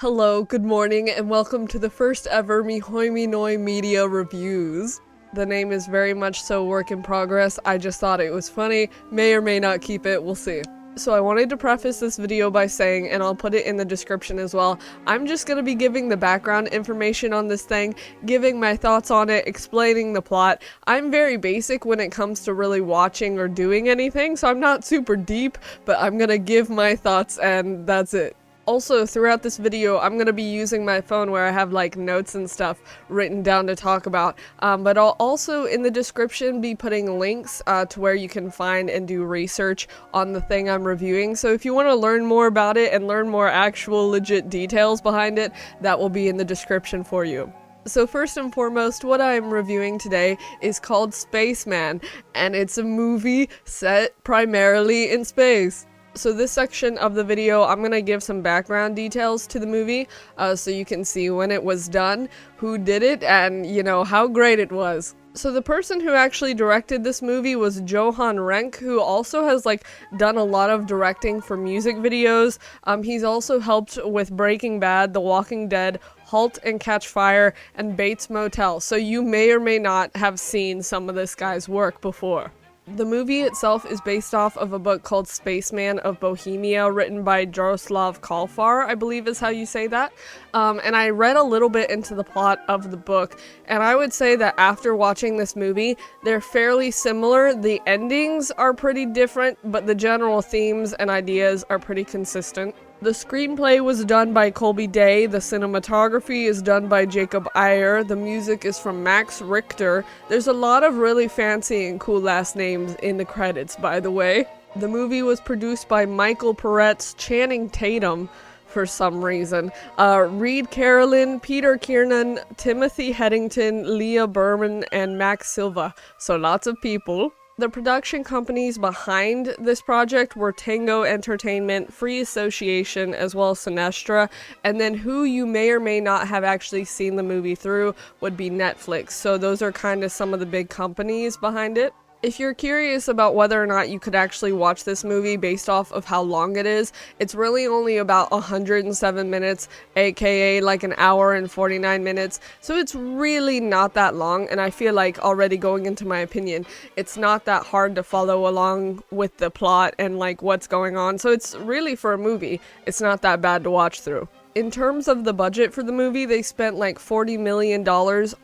Hello, good morning, and welcome to the first ever Minoy Media Reviews. The name is very much so work in progress. I just thought it was funny. May or may not keep it, we'll see. So I wanted to preface this video by saying, and I'll put it in the description as well, I'm just going to be giving the background information on this thing, giving my thoughts on it, explaining the plot. I'm very basic when it comes to really watching or doing anything, so I'm not super deep, but I'm going to give my thoughts and that's it. Also, throughout this video, I'm going to be using my phone where I have like notes and stuff written down to talk about, but I'll also in the description be putting links to where you can find and do research on the thing I'm reviewing. So if you want to learn more about it and learn more actual legit details behind it, that will be in the description for you. So first and foremost, what I'm reviewing today is called Spaceman, and it's a movie set primarily in space. So this section of the video, I'm going to give some background details to the movie, so you can see when it was done, who did it, and, you know, how great it was. So the person who actually directed this movie was Johan Renck, who also has, like, done a lot of directing for music videos. He's also helped with Breaking Bad, The Walking Dead, Halt and Catch Fire, and Bates Motel, so you may or may not have seen some of this guy's work before. The movie itself is based off of a book called Spaceman of Bohemia, written by Jaroslav Kalfar, I believe is how you say that. And I read a little bit into the plot of the book, and I would say that after watching this movie, they're fairly similar. The endings are pretty different, but the general themes and ideas are pretty consistent. The screenplay was done by Colby Day, the cinematography is done by Jacob Ayer, the music is from Max Richter. There's a lot of really fancy and cool last names in the credits, by the way. The movie was produced by Michael Peretz, Channing Tatum, for some reason, Reed Carolyn, Peter Kiernan, Timothy Headington, Leah Berman, and Max Silva. So lots of people. The production companies behind this project were Tango Entertainment, Free Association, as well as Sinestra, and then who you may or may not have actually seen the movie through would be Netflix. So those are kind of some of the big companies behind it. If you're curious about whether or not you could actually watch this movie based off of how long it is, it's really only about 107 minutes, aka like an hour and 49 minutes, so it's really not that long, and I feel like already going into my opinion, it's not that hard to follow along with the plot and like what's going on, so it's really for a movie, it's not that bad to watch through. In terms of the budget for the movie, they spent like $40 million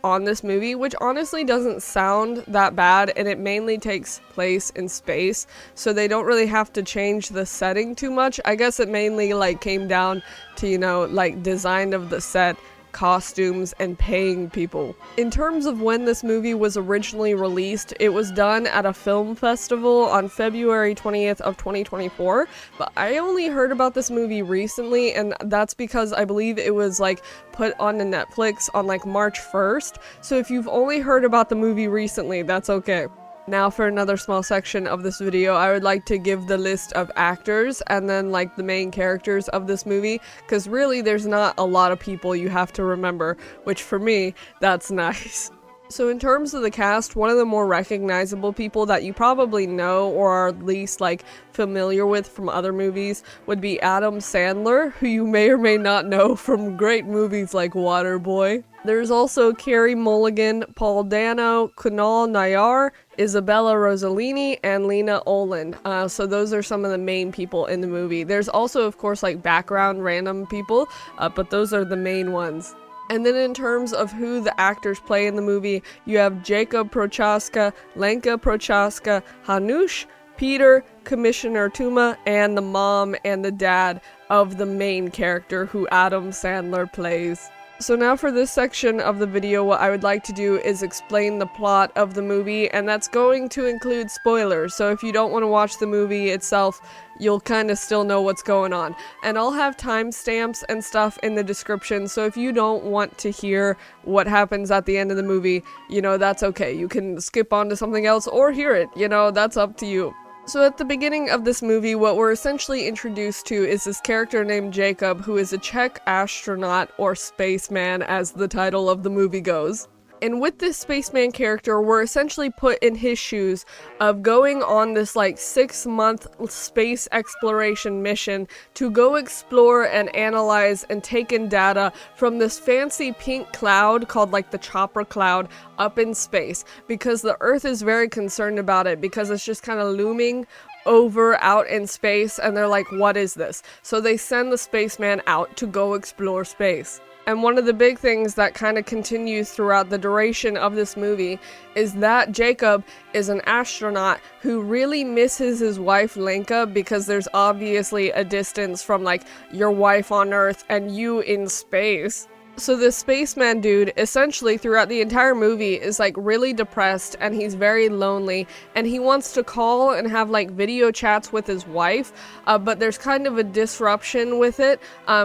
on this movie, which honestly doesn't sound that bad, and it mainly takes place in space, so they don't really have to change the setting too much. I guess it mainly like came down to, you know, like design of the set, costumes, and paying people. In terms of when this movie was originally released, it was done at a film festival on February 20th of 2024, but I only heard about this movie recently, and that's because I believe it was like put onto Netflix on like March 1st, so if you've only heard about the movie recently, that's okay. Now for another small section of this video, I would like to give the list of actors and then like the main characters of this movie, because really there's not a lot of people you have to remember, which for me, that's nice. So in terms of the cast, one of the more recognizable people that you probably know or are at least like familiar with from other movies would be Adam Sandler, who you may or may not know from great movies like Waterboy. There's also Carey Mulligan, Paul Dano, Kunal Nayyar, Isabella Rossellini, and Lena Olin. So those are some of the main people in the movie. There's also, of course, like background random people, but those are the main ones. And then in terms of who the actors play in the movie, you have Jacob Prochaska, Lenka Prochaska, Hanush, Peter, Commissioner Tuma, and the mom and the dad of the main character who Adam Sandler plays. So now for this section of the video, what I would like to do is explain the plot of the movie, and that's going to include spoilers, so if you don't want to watch the movie itself, you'll kind of still know what's going on. And I'll have timestamps and stuff in the description, so if you don't want to hear what happens at the end of the movie, you know, that's okay. You can skip on to something else or hear it, you know, that's up to you. So at the beginning of this movie, what we're essentially introduced to is this character named Jacob, who is a Czech astronaut, or spaceman as the title of the movie goes. And with this spaceman character, we're essentially put in his shoes of going on this like 6-month space exploration mission to go explore and analyze and take in data from this fancy pink cloud called like the chopper cloud up in space, because the Earth is very concerned about it because it's just kind of looming over out in space, and they're like, what is this? So they send the spaceman out to go explore space. And one of the big things that kind of continues throughout the duration of this movie is that Jacob is an astronaut who really misses his wife Lenka, because there's obviously a distance from like your wife on Earth and you in space. So this spaceman dude, essentially throughout the entire movie, is like really depressed and he's very lonely, and he wants to call and have like video chats with his wife, but there's kind of a disruption with it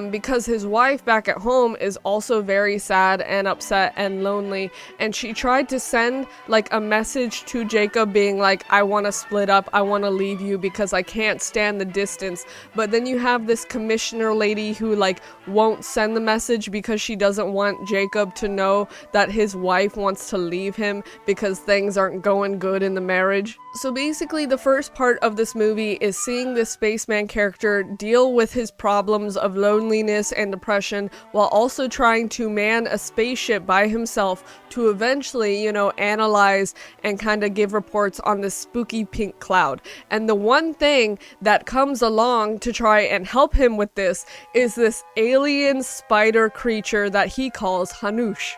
because his wife back at home is also very sad and upset and lonely, and she tried to send like a message to Jacob being like, I want to split up, I want to leave you because I can't stand the distance. But then you have this commissioner lady who like won't send the message because she doesn't want Jacob to know that his wife wants to leave him because things aren't going good in the marriage. So basically the first part of this movie is seeing this spaceman character deal with his problems of loneliness and depression while also trying to man a spaceship by himself to eventually, you know, analyze and kind of give reports on this spooky pink cloud. And the one thing that comes along to try and help him with this is this alien spider creature that he calls Hanush.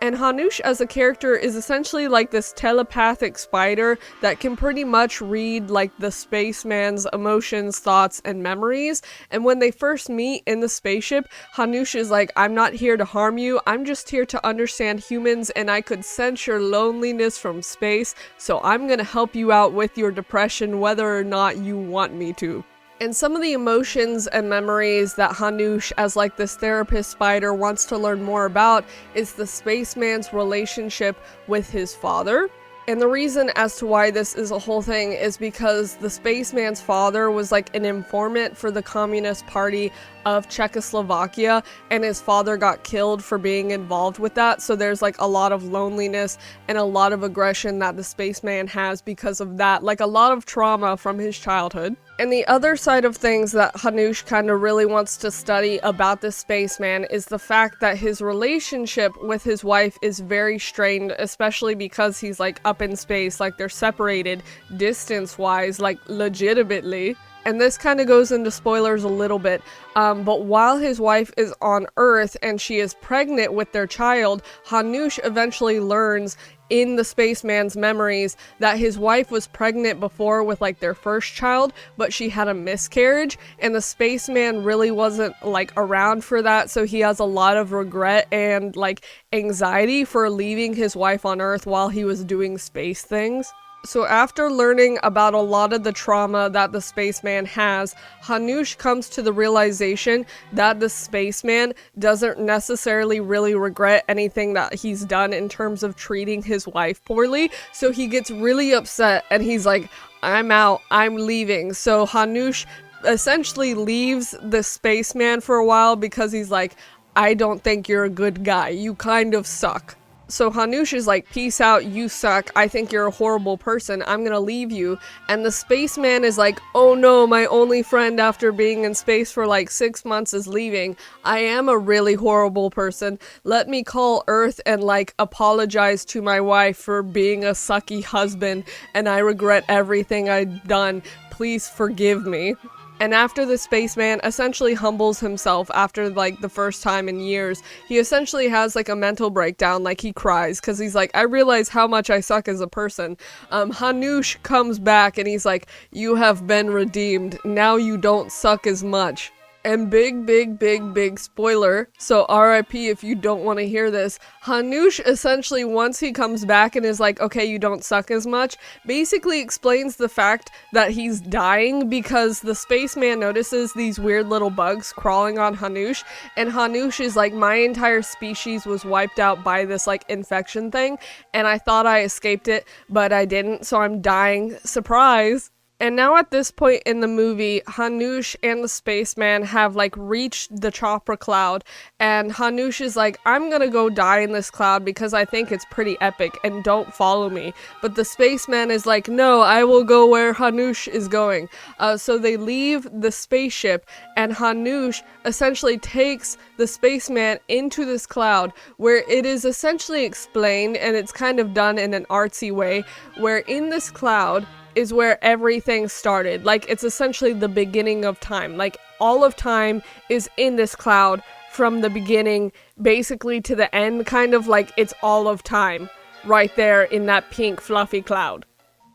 And Hanush as a character is essentially like this telepathic spider that can pretty much read like the spaceman's emotions, thoughts, and memories. And when they first meet in the spaceship, Hanush is like, I'm not here to harm you, I'm just here to understand humans, and I could sense your loneliness from space, so I'm gonna help you out with your depression whether or not you want me to. And some of the emotions and memories that Hanush, as like this therapist spider, wants to learn more about is the spaceman's relationship with his father. And the reason as to why this is a whole thing is because the spaceman's father was like an informant for the Communist Party of Czechoslovakia, and his father got killed for being involved with that. So there's like a lot of loneliness and a lot of aggression that the spaceman has because of that, like a lot of trauma from his childhood. And the other side of things that Hanush kind of really wants to study about this spaceman is the fact that his relationship with his wife is very strained, especially because he's like up in space, like they're separated distance-wise, like legitimately. And this kind of goes into spoilers a little bit, but while his wife is on Earth and she is pregnant with their child, Hanush eventually learns in the spaceman's memories that his wife was pregnant before with like their first child, but she had a miscarriage, and the spaceman really wasn't like around for that, so he has a lot of regret and like anxiety for leaving his wife on Earth while he was doing space things. So after learning about a lot of the trauma that the spaceman has, Hanush comes to the realization that the spaceman doesn't necessarily really regret anything that he's done in terms of treating his wife poorly. So he gets really upset and he's like, I'm out, I'm leaving. So Hanush essentially leaves the spaceman for a while because he's like, I don't think you're a good guy, you kind of suck. So Hanush is like, peace out, you suck, I think you're a horrible person, I'm gonna leave you. And the spaceman is like, oh no, my only friend after being in space for like 6 months is leaving. I am a really horrible person. Let me call Earth and like apologize to my wife for being a sucky husband, and I regret everything I've done. Please forgive me. And after the spaceman essentially humbles himself after like the first time in years, he essentially has like a mental breakdown, like he cries because he's like, I realize how much I suck as a person. Hanush comes back and he's like, you have been redeemed, now you don't suck as much. And big spoiler, so RIP if you don't want to hear this, Hanush essentially, once he comes back and is like, okay, you don't suck as much, basically explains the fact that he's dying because the spaceman notices these weird little bugs crawling on Hanush, and Hanush is like, my entire species was wiped out by this like infection thing, and I thought I escaped it, but I didn't, so I'm dying. Surprise! And now at this point in the movie, Hanush and the spaceman have like reached the chopper cloud, and Hanush is like, I'm gonna go die in this cloud because I think it's pretty epic and don't follow me. But the spaceman is like, no, I will go where Hanush is going. So they leave the spaceship, and Hanush essentially takes the spaceman into this cloud where it is essentially explained, and it's kind of done in an artsy way, where in this cloud is where everything started. Like, it's essentially the beginning of time. Like, all of time is in this cloud from the beginning basically to the end, kind of like it's all of time right there in that pink fluffy cloud.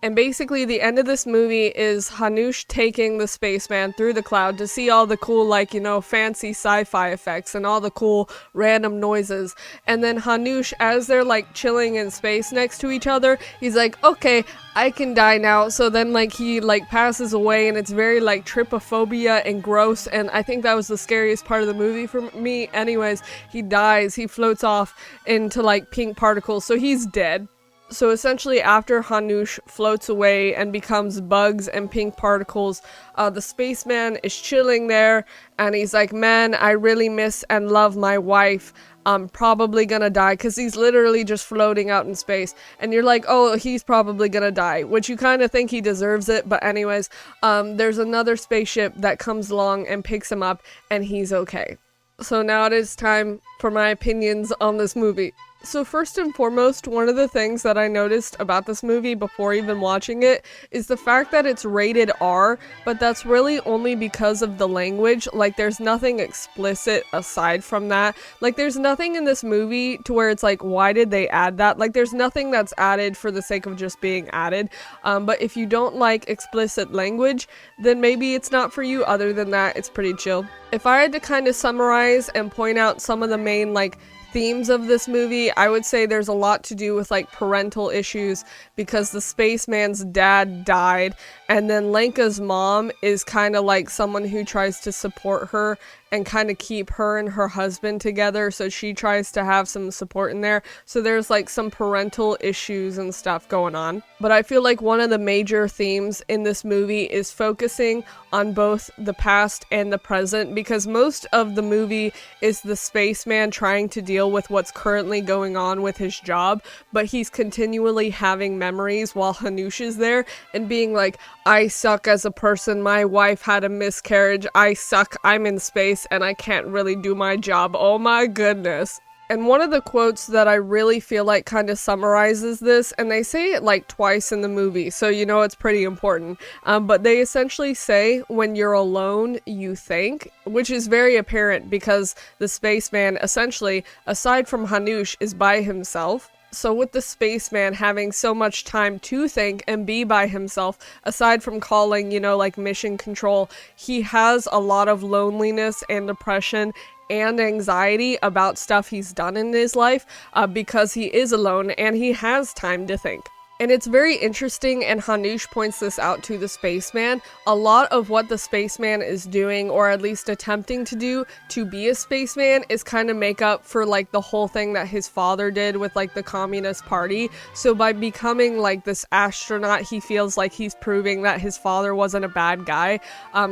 And basically the end of this movie is Hanush taking the spaceman through the cloud to see all the cool, like, you know, fancy sci-fi effects and all the cool random noises. And then Hanush, as they're like chilling in space next to each other, he's like, okay, I can die now. So then like he like passes away, and it's very like trypophobia and gross, and I think that was the scariest part of the movie for me. Anyways, he dies, he floats off into like pink particles, so he's dead. So essentially after Hanush floats away and becomes bugs and pink particles, the spaceman is chilling there, and he's like, man, I really miss and love my wife. I'm probably gonna die, because he's literally just floating out in space. And you're like, oh, he's probably gonna die, which you kind of think he deserves it. But anyways, there's another spaceship that comes along and picks him up, and he's okay. So now it is time for my opinions on this movie. So first and foremost, one of the things that I noticed about this movie before even watching it is the fact that it's rated R, but that's really only because of the language. Like, there's nothing explicit aside from that. Like, there's nothing in this movie to where it's like, why did they add that? Like, there's nothing that's added for the sake of just being added. But if you don't like explicit language, then maybe it's not for you. Other than that, it's pretty chill. If I had to kind of summarize and point out some of the main, like, themes of this movie, I would say there's a lot to do with like parental issues, because the spaceman's dad died, and then Lenka's mom is kind of like someone who tries to support her and kind of keep her and her husband together, so she tries to have some support in there. So there's like some parental issues and stuff going on. But I feel like one of the major themes in this movie is focusing on both the past and the present, because most of the movie is the spaceman trying to deal with what's currently going on with his job, but he's continually having memories while Hanush is there and being like, I suck as a person, my wife had a miscarriage, I suck, I'm in space, and I can't really do my job, oh my goodness. And one of the quotes that I really feel like kind of summarizes this, and they say it like twice in the movie, so you know it's pretty important, but they essentially say, when you're alone, you think, which is very apparent because the spaceman essentially, aside from Hanush, is by himself. So with the spaceman having so much time to think and be by himself, aside from calling, you know, like mission control, he has a lot of loneliness and depression and anxiety about stuff he's done in his life, because he is alone and he has time to think. And it's very interesting, and Hanush points this out to the spaceman. A lot of what the spaceman is doing, or at least attempting to do to be a spaceman, is kind of make up for like the whole thing that his father did with like the Communist Party. So by becoming like this astronaut, he feels like he's proving that his father wasn't a bad guy.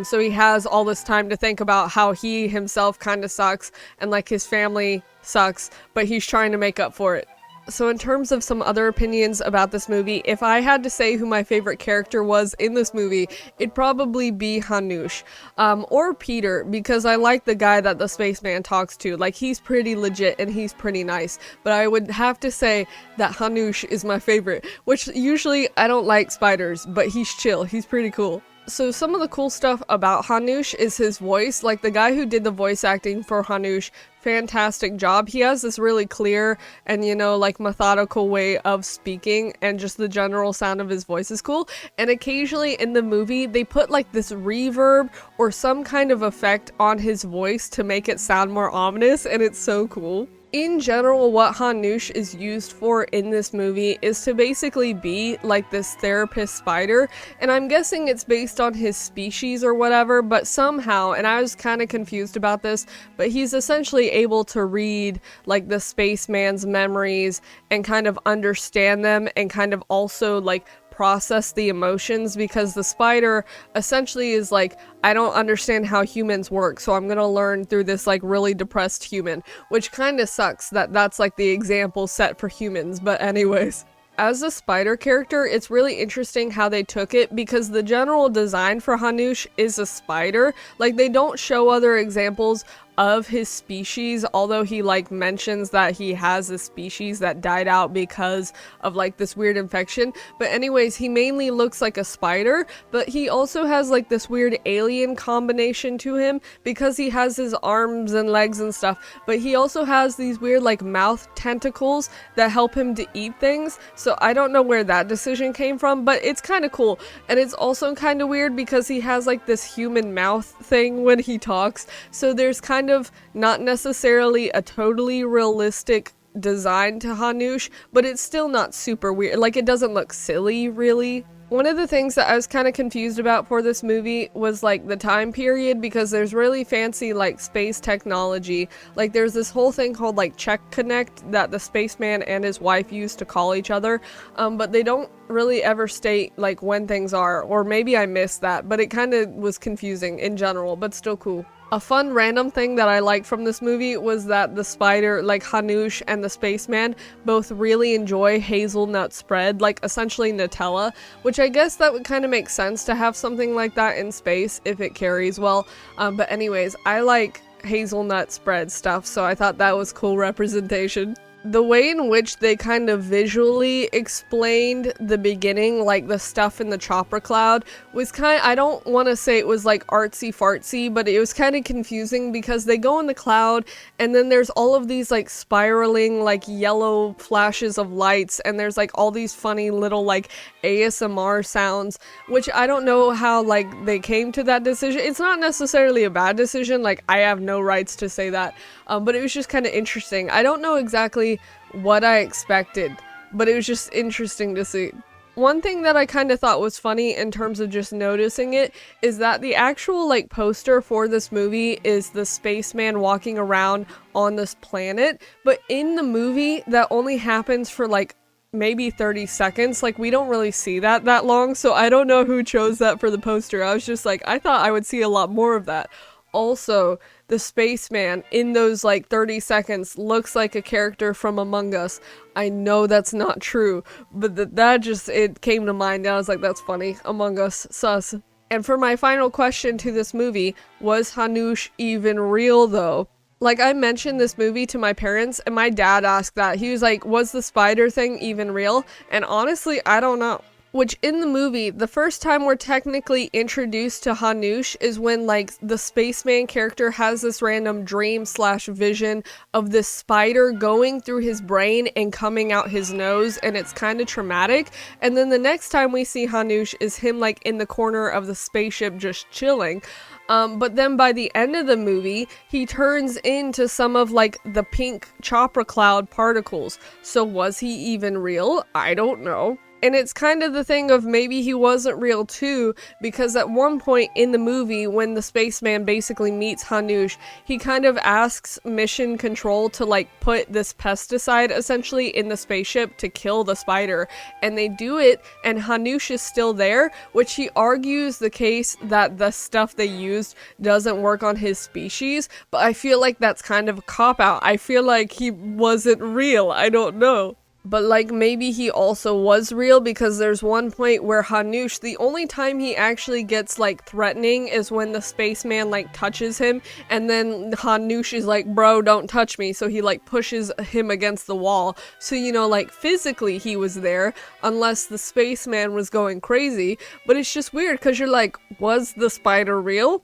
So he has all this time to think about how he himself kind of sucks and like his family sucks, but he's trying to make up for it. So in terms of some other opinions about this movie, if I had to say who my favorite character was in this movie, it'd probably be Hanush, or Peter, because I like the guy that the spaceman talks to. Like, he's pretty legit and he's pretty nice, but I would have to say that Hanush is my favorite, which usually I don't like spiders, but he's chill, he's pretty cool. So some of the cool stuff about Hanush is his voice. Like, the guy who did the voice acting for Hanush, fantastic job. He has this really clear and, you know, like methodical way of speaking, and just the general sound of his voice is cool. And occasionally in the movie they put like this reverb or some kind of effect on his voice to make it sound more ominous, and it's so cool. In general, what Hanush is used for in this movie is to basically be like this therapist spider, and I'm guessing it's based on his species or whatever, but somehow, and I was kind of confused about this, but he's essentially able to read like the spaceman's memories and kind of understand them, and kind of also like process the emotions, because the spider essentially is like, I don't understand how humans work, so I'm gonna learn through this like really depressed human, which kind of sucks that that's like the example set for humans, but anyways. As a spider character, it's really interesting how they took it, because the general design for Hanush is a spider. Like, they don't show other examples of his species, although he like mentions that he has a species that died out because of like this weird infection. But anyways, he mainly looks like a spider, but he also has like this weird alien combination to him because he has his arms and legs and stuff, but he also has these weird like mouth tentacles that help him to eat things. So I don't know where that decision came from, but it's kind of cool. And it's also kind of weird because he has like this human mouth thing when he talks, so there's kind of not necessarily a totally realistic design to Hanush, but it's still not super weird. Like, it doesn't look silly, really. One of the things that I was kind of confused about for this movie was like the time period, because there's really fancy like space technology. Like, there's this whole thing called like Check Connect that the spaceman and his wife use to call each other, but they don't really ever state like when things are, or maybe I missed that, but it kind of was confusing in general, but still cool. A fun random thing that I liked from this movie was that the spider, like Hanush and the spaceman, both really enjoy hazelnut spread, like essentially Nutella, which I guess that would kind of make sense to have something like that in space if it carries well. But anyways, I like hazelnut spread stuff, so I thought that was cool representation. The way in which they kind of visually explained the beginning, like the stuff in the chopper cloud, was I don't want to say it was like artsy fartsy, but it was kind of confusing because they go in the cloud and then there's all of these like spiraling like yellow flashes of lights, and there's like all these funny little like ASMR sounds, which I don't know how like they came to that decision. It's not necessarily a bad decision, like I have no rights to say that, but it was just kind of interesting. I don't know exactly what I expected, but it was just interesting to see. One thing that I kind of thought was funny in terms of just noticing it is that the actual like poster for this movie is the spaceman walking around on this planet, but in the movie that only happens for like maybe 30 seconds. Like, we don't really see that long, so I don't know who chose that for the poster. I was just like, I thought I would see a lot more of that. Also, the spaceman in those like 30 seconds looks like a character from Among Us. I know that's not true, but that just, it came to mind and I was like, that's funny. Among Us, sus. And for my final question to this movie, was Hanush even real though? Like, I mentioned this movie to my parents and my dad asked that. He was like, was the spider thing even real? And honestly, I don't know. Which, in the movie, the first time we're technically introduced to Hanush is when, like, the spaceman character has this random dream / vision of this spider going through his brain and coming out his nose, and it's kind of traumatic. And then the next time we see Hanush is him, like, in the corner of the spaceship just chilling. But then by the end of the movie, he turns into some of, like, the pink chopper cloud particles. So was he even real? I don't know. And it's kind of the thing of maybe he wasn't real too, because at one point in the movie, when the spaceman basically meets Hanush, he kind of asks Mission Control to like put this pesticide essentially in the spaceship to kill the spider. And they do it, and Hanush is still there, which he argues the case that the stuff they used doesn't work on his species. But I feel like that's kind of a cop-out. I feel like he wasn't real. I don't know. But like maybe he also was real, because there's one point where Hanush, the only time he actually gets like threatening is when the spaceman like touches him, and then Hanush is like, bro, don't touch me, so he like pushes him against the wall. So, you know, like physically he was there, unless the spaceman was going crazy. But it's just weird because you're like, was the spider real?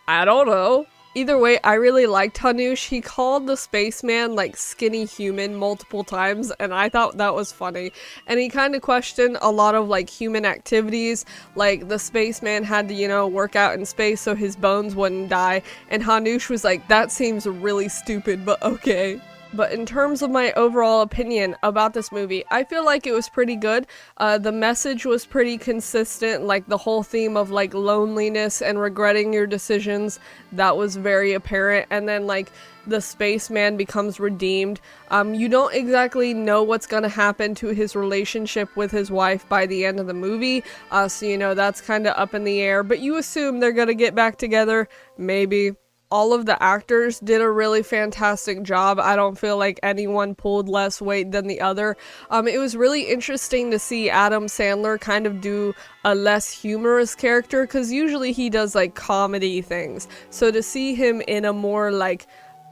I don't know. Either way, I really liked Hanush. He called the spaceman like skinny human multiple times, and I thought that was funny. And he kind of questioned a lot of like human activities, like the spaceman had to, you know, work out in space so his bones wouldn't die, and Hanush was like, that seems really stupid, but okay. But in terms of my overall opinion about this movie, I feel like it was pretty good. The message was pretty consistent, like the whole theme of like loneliness and regretting your decisions, that was very apparent. And then like the spaceman becomes redeemed. You don't exactly know what's gonna happen to his relationship with his wife by the end of the movie, so you know that's kind of up in the air, but you assume they're gonna get back together, maybe. All of the actors did a really fantastic job. I don't feel like anyone pulled less weight than the other. It was really interesting to see Adam Sandler kind of do a less humorous character, because usually he does like comedy things. So to see him in a more like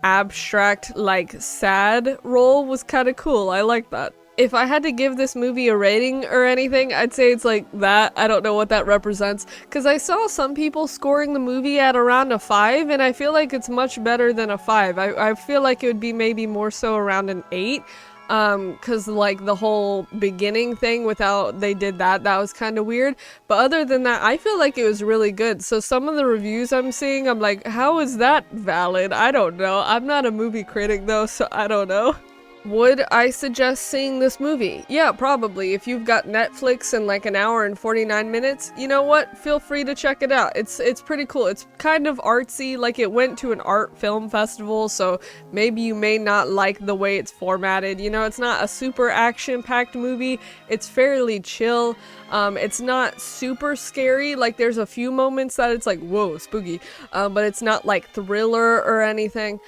abstract, like sad role was kind of cool. I like that. If I had to give this movie a rating or anything, I'd say it's like that. I don't know what that represents, because I saw some people scoring the movie at around a 5, and I feel like it's much better than a 5. I feel like it would be maybe more so around an 8, because like the whole beginning thing without they did that was kind of weird. But other than that, I feel like it was really good. So some of the reviews I'm seeing, I'm like, how is that valid? I don't know. I'm not a movie critic though, so I don't know. Would I suggest seeing this movie? Yeah, probably. If you've got Netflix in like an hour and 49 minutes, you know what? Feel free to check it out. It's pretty cool. It's kind of artsy, like it went to an art film festival, so maybe you may not like the way it's formatted. You know, it's not a super action-packed movie. It's fairly chill. It's not super scary. Like there's a few moments that it's like, whoa, spooky. But it's not like thriller or anything.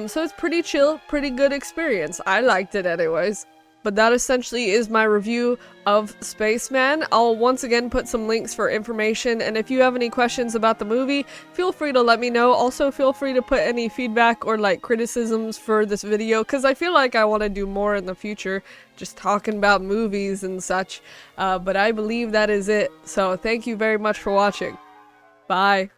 So it's pretty chill, pretty good experience. I liked it anyways. But that essentially is my review of Spaceman. I'll once again put some links for information, and if you have any questions about the movie, feel free to let me know. Also, feel free to put any feedback or like criticisms for this video, because I feel like I want to do more in the future, just talking about movies and such. But I believe that is it. So thank you very much for watching. Bye.